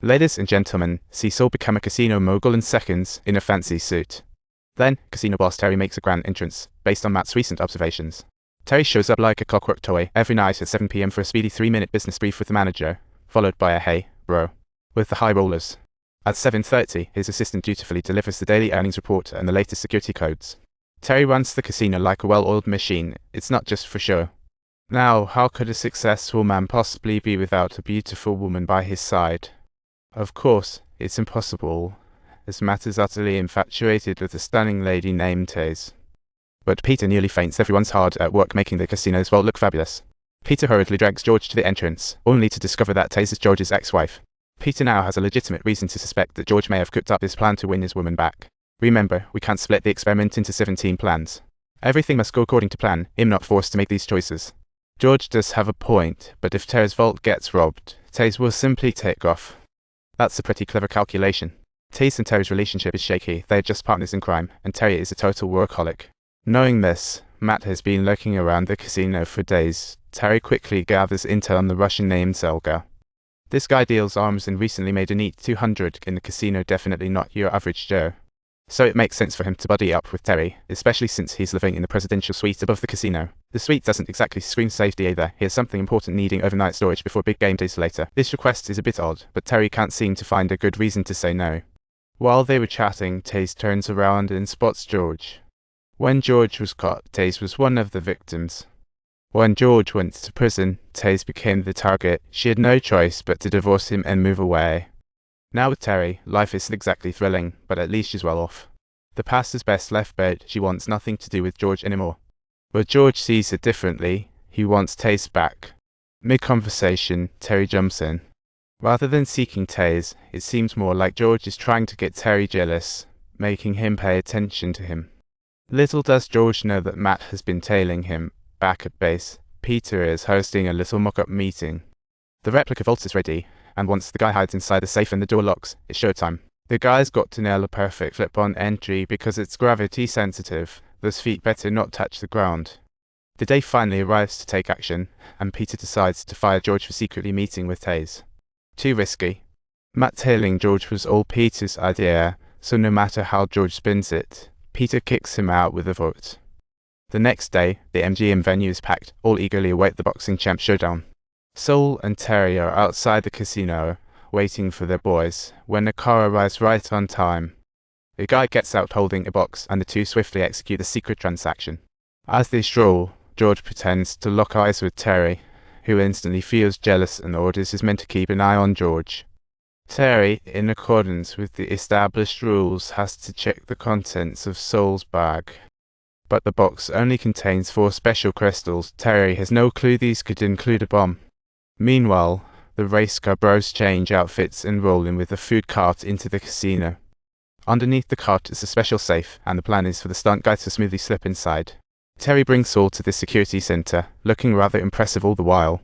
Ladies and gentlemen, see Saul become a casino mogul in seconds in a fancy suit. Then, casino boss Terry makes a grand entrance, based on Matt's recent observations. Terry shows up like a clockwork toy every night at 7 p.m. for a speedy 3-minute business brief with the manager, followed by a "Hey, bro," with the high rollers. At 7:30, his assistant dutifully delivers the daily earnings report and the latest security codes. Terry runs the casino like a well-oiled machine. It's not just for show. Now, how could a successful man possibly be without a beautiful woman by his side? Of course, it's impossible, as Matt is utterly infatuated with a stunning lady named Taze. But Peter nearly faints. Everyone's hard at work making the casino's vault look fabulous. Peter hurriedly drags George to the entrance, only to discover that Taze is George's ex-wife. Peter now has a legitimate reason to suspect that George may have cooked up his plan to win his woman back. Remember, we can't split the experiment into 17 plans. Everything must go according to plan. I'm not forced to make these choices. George does have a point, but if Terry's vault gets robbed, Taze will simply take off. That's a pretty clever calculation. Taze and Terry's relationship is shaky. They are just partners in crime, and Terry is a total workaholic. Knowing this, Matt has been lurking around the casino for days. Terry quickly gathers intel on the Russian named Zelga. This guy deals arms and recently made a neat 200 in the casino, definitely not your average Joe. So it makes sense for him to buddy up with Terry, especially since he's living in the presidential suite above the casino. The suite doesn't exactly scream safety either. Here's something important needing overnight storage before big game days later. This request is a bit odd, but Terry can't seem to find a good reason to say no. While they were chatting, Taze turns around and spots George. When George was caught, Taze was one of the victims. When George went to prison, Taze became the target. She had no choice but to divorce him and move away. Now with Terry, life isn't exactly thrilling, but at least she's well off. The past is best left buried. She wants nothing to do with George anymore. But George sees it differently. He wants Taze back. Mid-conversation, Terry jumps in. Rather than seeking Taze, it seems more like George is trying to get Terry jealous, making him pay attention to him. Little does George know that Matt has been tailing him. Back at base, Peter is hosting a little mock-up meeting. The replica vault is ready, and once the guy hides inside the safe and the door locks, it's showtime. The guy's got to nail a perfect flip-on entry because it's gravity sensitive. Those feet better not touch the ground. The day finally arrives to take action, and Peter decides to fire George for secretly meeting with Taze. Too risky. Matt tailing George was all Peter's idea, so no matter how George spins it, Peter kicks him out with a vote. The next day, the MGM venue is packed. All eagerly await the boxing champ showdown. Saul and Terry are outside the casino, waiting for their boys, when a car arrives right on time. The guy gets out holding a box, and the two swiftly execute the secret transaction. As they stroll, George pretends to lock eyes with Terry, who instantly feels jealous and orders his men to keep an eye on George. Terry, in accordance with the established rules, has to check the contents of Saul's bag. But the box only contains 4 special crystals. Terry has no clue these could include a bomb. Meanwhile, the race car bros change outfits and roll in with a food cart into the casino. Underneath the cart is a special safe, and the plan is for the stunt guy to smoothly slip inside. Terry brings Saul to the security center, looking rather impressive all the while.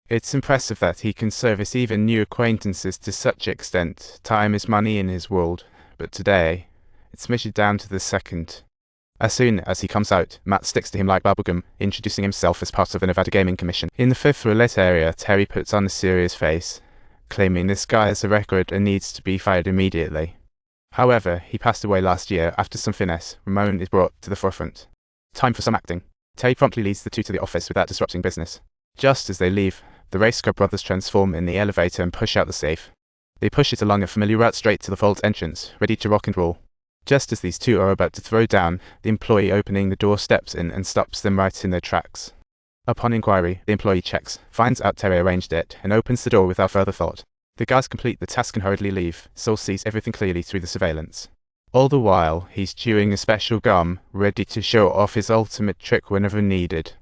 It's impressive that he can service even new acquaintances to such extent. Time is money in his world, but today, it's measured down to the second. As soon as he comes out, Matt sticks to him like bubblegum, introducing himself as part of the Nevada Gaming Commission. In the 5th roulette area, Terry puts on a serious face, claiming this guy has a record and needs to be fired immediately. However, he passed away last year. After some finesse, Ramon is brought to the forefront. Time for some acting. Terry promptly leads the two to the office without disrupting business. Just as they leave, the race car brothers transform in the elevator and push out the safe. They push it along a familiar route straight to the vault entrance, ready to rock and roll. Just as these two are about to throw down, the employee opening the door steps in and stops them right in their tracks. Upon inquiry, the employee checks, finds out Terry arranged it, and opens the door without further thought. The guys complete the task and hurriedly leave. Saul sees everything clearly through the surveillance. All the while, he's chewing a special gum, ready to show off his ultimate trick whenever needed.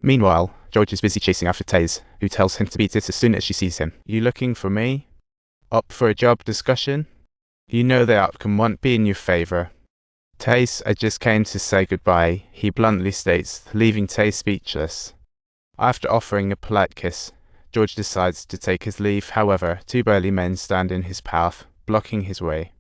Meanwhile, George is busy chasing after Taze, who tells him to beat it as soon as she sees him. "You looking for me? Up for a job discussion? You know the outcome won't be in your favor." "Taze, I just came to say goodbye," he bluntly states, leaving Taze speechless. After offering a polite kiss, George decides to take his leave. However, 2 burly men stand in his path, blocking his way.